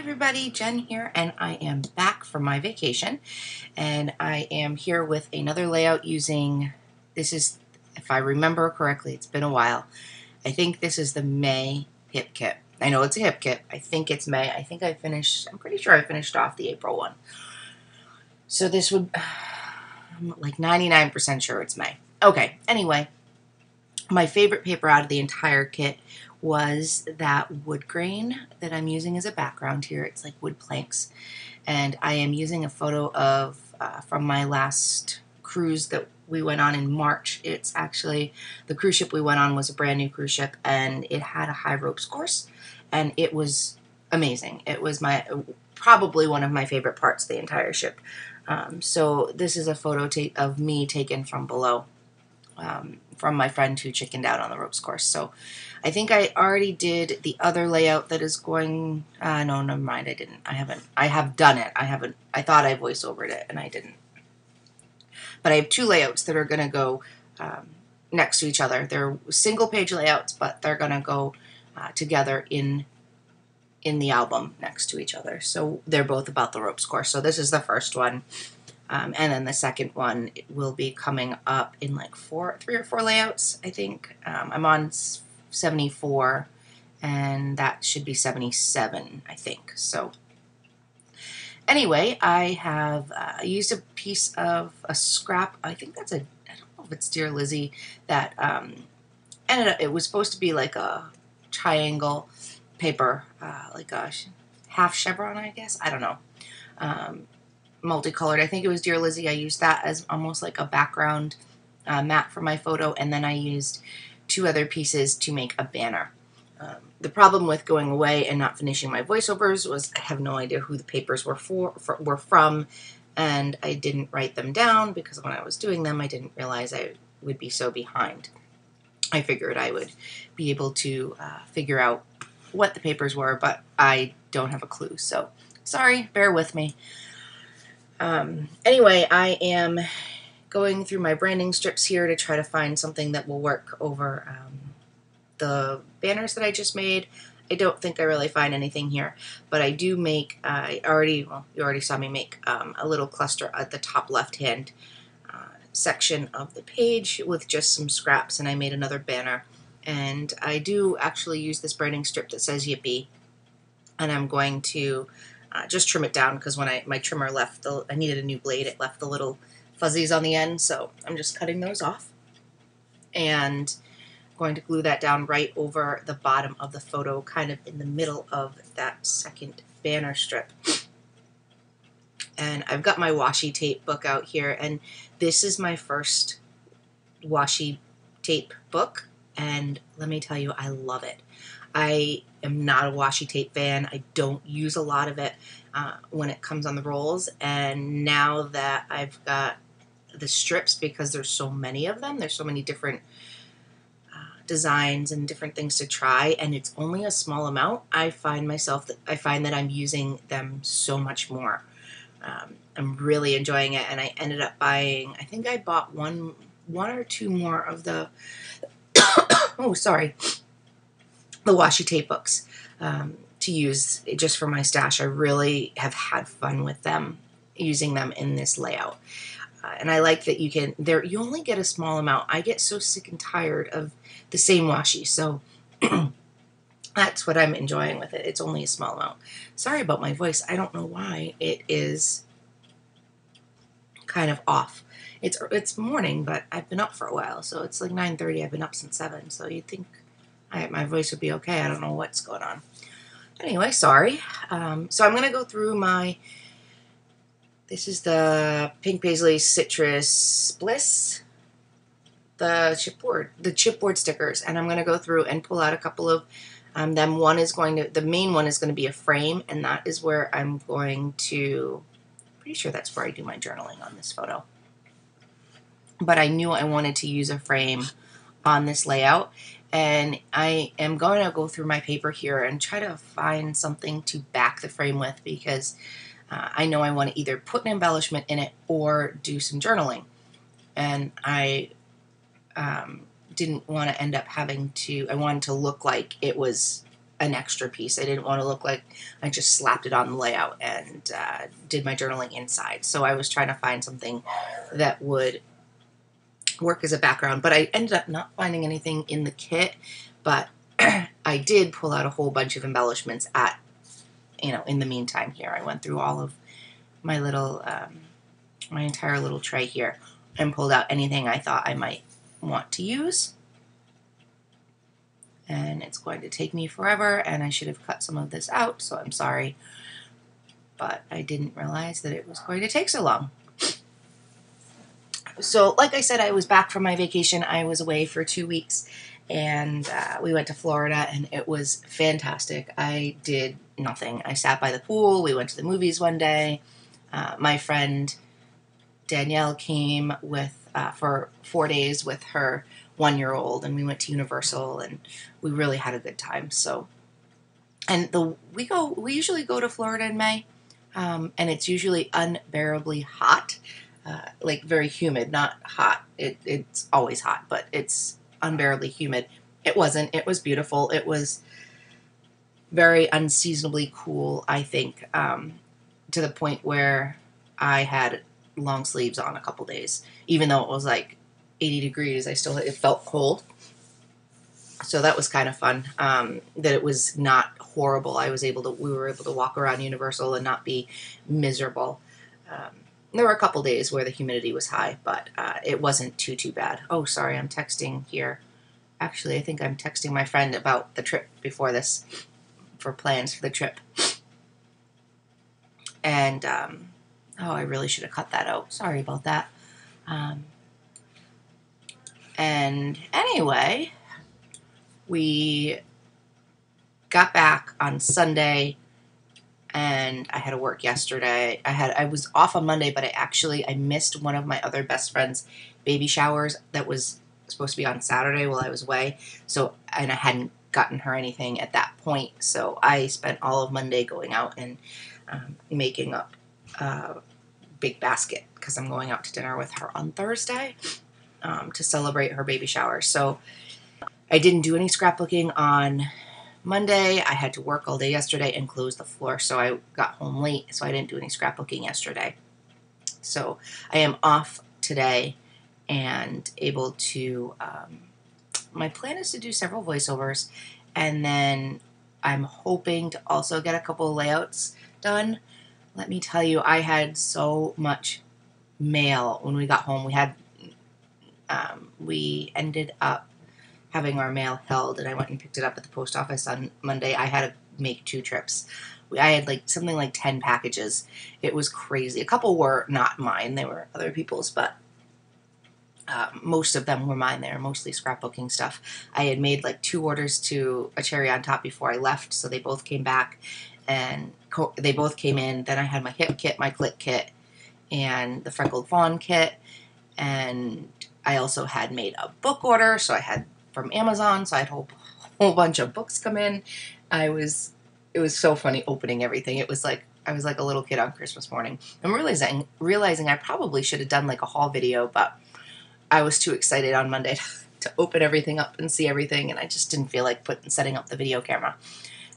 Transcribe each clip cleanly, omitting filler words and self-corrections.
everybody, Jen here, and I am back from my vacation, and I am here with another layout using, this is, if I remember correctly, it's been a while, I think this is the May hip kit. I know it's a hip kit, I think it's May, I think I'm pretty sure I finished off the April one. So this would, I'm like 99% sure it's May. Okay, anyway, my favorite paper out of the entire kit was that wood grain that I'm using as a background here. It's like wood planks, and I am using a photo of from my last cruise that we went on in March. It's actually, the cruise ship we went on was a brand new cruise ship, and it had a high ropes course, and it was amazing. It was probably one of my favorite parts of the entire ship. So this is a photo of me taken from below. From my friend who chickened out on the ropes course. So I think I already did the other layout that is going, no, never mind, I didn't. I have done it. I thought I voice-overed it, and I didn't. But I have two layouts that are going to go next to each other. They're single-page layouts, but they're going to go together in the album next to each other. So they're both about the ropes course. So this is the first one. And then the second one will be coming up in like 3 or 4 layouts, I think. I'm on 74, and that should be 77, I think. So anyway, I have used a piece of a scrap. I think that's I don't know if it's Dear Lizzie, that ended up, it was supposed to be like a triangle paper, like a half chevron, I guess. I don't know. Multicolored. I think it was Dear Lizzie. I used that as almost like a background mat for my photo, and then I used 2 other pieces to make a banner. The problem with going away and not finishing my voiceovers was I have no idea who the papers were from, and I didn't write them down because when I was doing them I didn't realize I would be so behind. I figured I would be able to figure out what the papers were, but I don't have a clue, so sorry, bear with me. Anyway, I am going through my branding strips here to try to find something that will work over the banners that I just made. I don't think I really find anything here, but I do make, you already saw me make a little cluster at the top left-hand section of the page with just some scraps, and I made another banner. And I do actually use this branding strip that says Yippee, and I'm going to just trim it down because when my trimmer left, I needed a new blade. It left the little fuzzies on the end, so I'm just cutting those off. And going to glue that down right over the bottom of the photo, kind of in the middle of that second banner strip. And I've got my washi tape book out here, and this is my first washi tape book, and let me tell you, I love it. I am not a washi tape fan. I don't use a lot of it when it comes on the rolls, and now that I've got the strips, because there's so many of them, there's so many different designs and different things to try, and it's only a small amount, I find that I'm using them so much more. I'm really enjoying it, and I ended up buying, I think I bought one or 2 more of the oh, sorry, the washi tape books to use just for my stash. I really have had fun with them, using them in this layout. And I like that you only get a small amount. I get so sick and tired of the same washi, so that's what I'm enjoying with it. It's only a small amount. Sorry about my voice. I don't know why it is kind of off. It's morning, but I've been up for a while, so it's like 9:30. I've been up since 7, so you'd think my voice would be okay. I don't know what's going on. Anyway, sorry. So I'm going to go through this is the Pink Paisley Citrus Bliss, the chipboard stickers, and I'm going to go through and pull out a couple of them. The main one is going to be a frame, and that is where I'm going to, pretty sure that's where I do my journaling on this photo. But I knew I wanted to use a frame on this layout, and I am going to go through my paper here and try to find something to back the frame with, because I know I want to either put an embellishment in it or do some journaling, and I didn't want to end up I wanted to look like it was an extra piece. I didn't want to look like I just slapped it on the layout and did my journaling inside. So I was trying to find something that would work as a background, but I ended up not finding anything in the kit, but I did pull out a whole bunch of embellishments in the meantime here. I went through all of my little, my entire little tray here and pulled out anything I thought I might want to use. And it's going to take me forever, and I should have cut some of this out, so I'm sorry. But I didn't realize that it was going to take so long. So, like I said, I was back from my vacation. I was away for 2 weeks, and we went to Florida, and it was fantastic. I did nothing. I sat by the pool. We went to the movies one day. My friend Danielle came for 4 days with her 1-year-old, and we went to Universal, and we really had a good time. So, and we usually go to Florida in May, and it's usually unbearably hot, like very humid, not hot. It's always hot, but it's unbearably humid. It wasn't. It was beautiful. It was very unseasonably cool, I think, to the point where I had long sleeves on a couple days, even though it was like 80 degrees. It felt cold. So that was kind of fun, that it was not horrible. We were able to walk around Universal and not be miserable. There were a couple days where the humidity was high, but it wasn't too bad. Oh, sorry, I'm texting here. Actually, I think I'm texting my friend about the trip before this, for plans for the trip. And, oh, I really should have cut that out. Sorry about that. And anyway, we got back on Sunday, and I had to work yesterday. I was off on Monday, but I missed one of my other best friend's baby showers that was supposed to be on Saturday while I was away. So, and I hadn't gotten her anything at that point. So I spent all of Monday going out and making up a big basket, because I'm going out to dinner with her on Thursday to celebrate her baby shower. So I didn't do any scrapbooking on Monday. I had to work all day yesterday and close the floor, so I got home late, so I didn't do any scrapbooking yesterday. So I am off today and able to, my plan is to do several voiceovers, and then I'm hoping to also get a couple of layouts done. Let me tell you, I had so much mail when we got home. We ended up having our mail held, and I went and picked it up at the post office on Monday. I had to make 2 trips. I had something like 10 packages. It was crazy. A couple were not mine. They were other people's, but most of them were mine. They were mostly scrapbooking stuff. I had made 2 orders to a Cherry on Top before I left, so they both came back, and they both came in. Then I had my hip kit, my click kit, and the Freckled Fawn kit, and I also had made a book order, so I had from Amazon, so I had a whole bunch of books come in. It was so funny opening everything. It was like I was like a little kid on Christmas morning. I'm realizing I probably should have done a haul video, but I was too excited on Monday to open everything up and see everything, and I just didn't feel like setting up the video camera.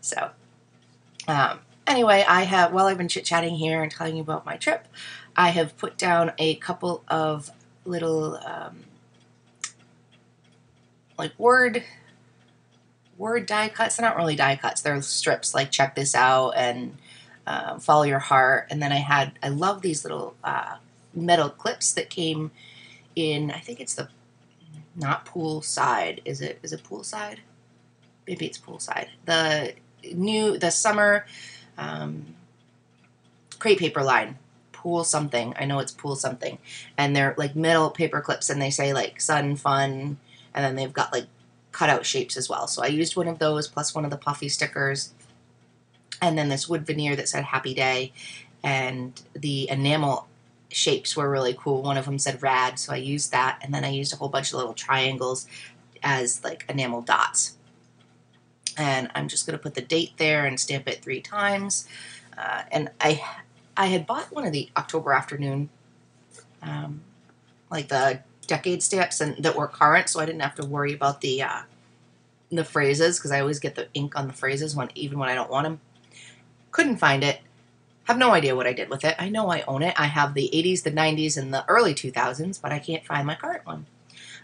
So anyway, while I've been chit-chatting here and telling you about my trip, I have put down a couple of little word die cuts. They're not really die cuts. They're strips like "Check This Out" and "Follow Your Heart." And then I love these little metal clips that came in. I think it's not Poolside. Is it Poolside? Maybe it's Poolside. The summer crepe paper line. Pool something. I know it's Pool something. And they're metal paper clips, and they say sun, fun, and then they've got cutout shapes as well. So I used one of those plus one of the puffy stickers, and then this wood veneer that said "Happy Day," and the enamel shapes were really cool. One of them said "Rad," so I used that, and then I used a whole bunch of little triangles as enamel dots. And I'm just going to put the date there and stamp it 3 times. And I had bought one of the October Afternoon, the decade stamps, and that were current, so I didn't have to worry about the the phrases, because I always get the ink on the phrases even when I don't want them. Couldn't find it. Have no idea what I did with it. I know I own it. I have the 80s, the 90s, and the early 2000s, but I can't find my current one.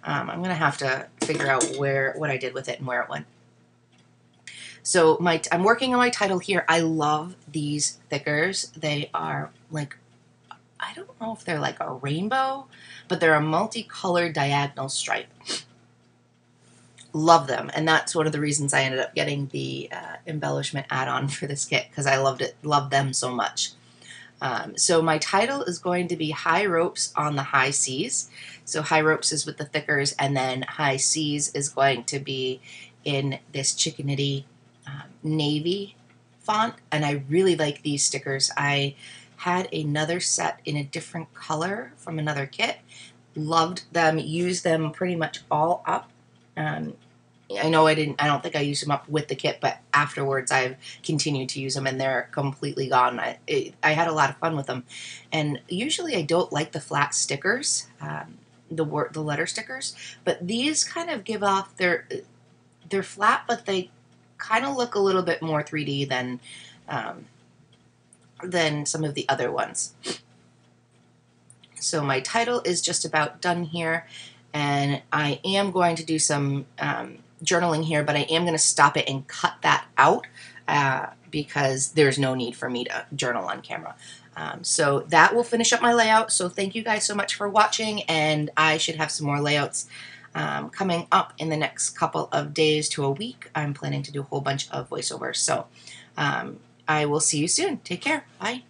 I'm going to have to figure out what I did with it and where it went. So I'm working on my title here. I love these thickers. They are like, I don't know if they're like a rainbow, but they're a multicolored diagonal stripe. Love them, and that's one of the reasons I ended up getting the embellishment add-on for this kit, because I loved them so much. So my title is going to be High Ropes on the High Seas. So High Ropes is with the thickers, and then High Seas is going to be in this chickenity navy font, and I really like these stickers. I had another set in a different color from another kit. Loved them, used them pretty much all up. I know I don't think I used them up with the kit, but afterwards I've continued to use them, and they're completely gone. I had a lot of fun with them, and usually I don't like the flat stickers, the letter stickers, but these kind of give off, they're flat, but they kind of look a little bit more 3D than some of the other ones. So my title is just about done here, and I am going to do some journaling here, but I am going to stop it and cut that out because there's no need for me to journal on camera. So that will finish up my layout. So thank you guys so much for watching, and I should have some more layouts coming up in the next couple of days to a week. I'm planning to do a whole bunch of voiceovers. So I will see you soon. Take care. Bye.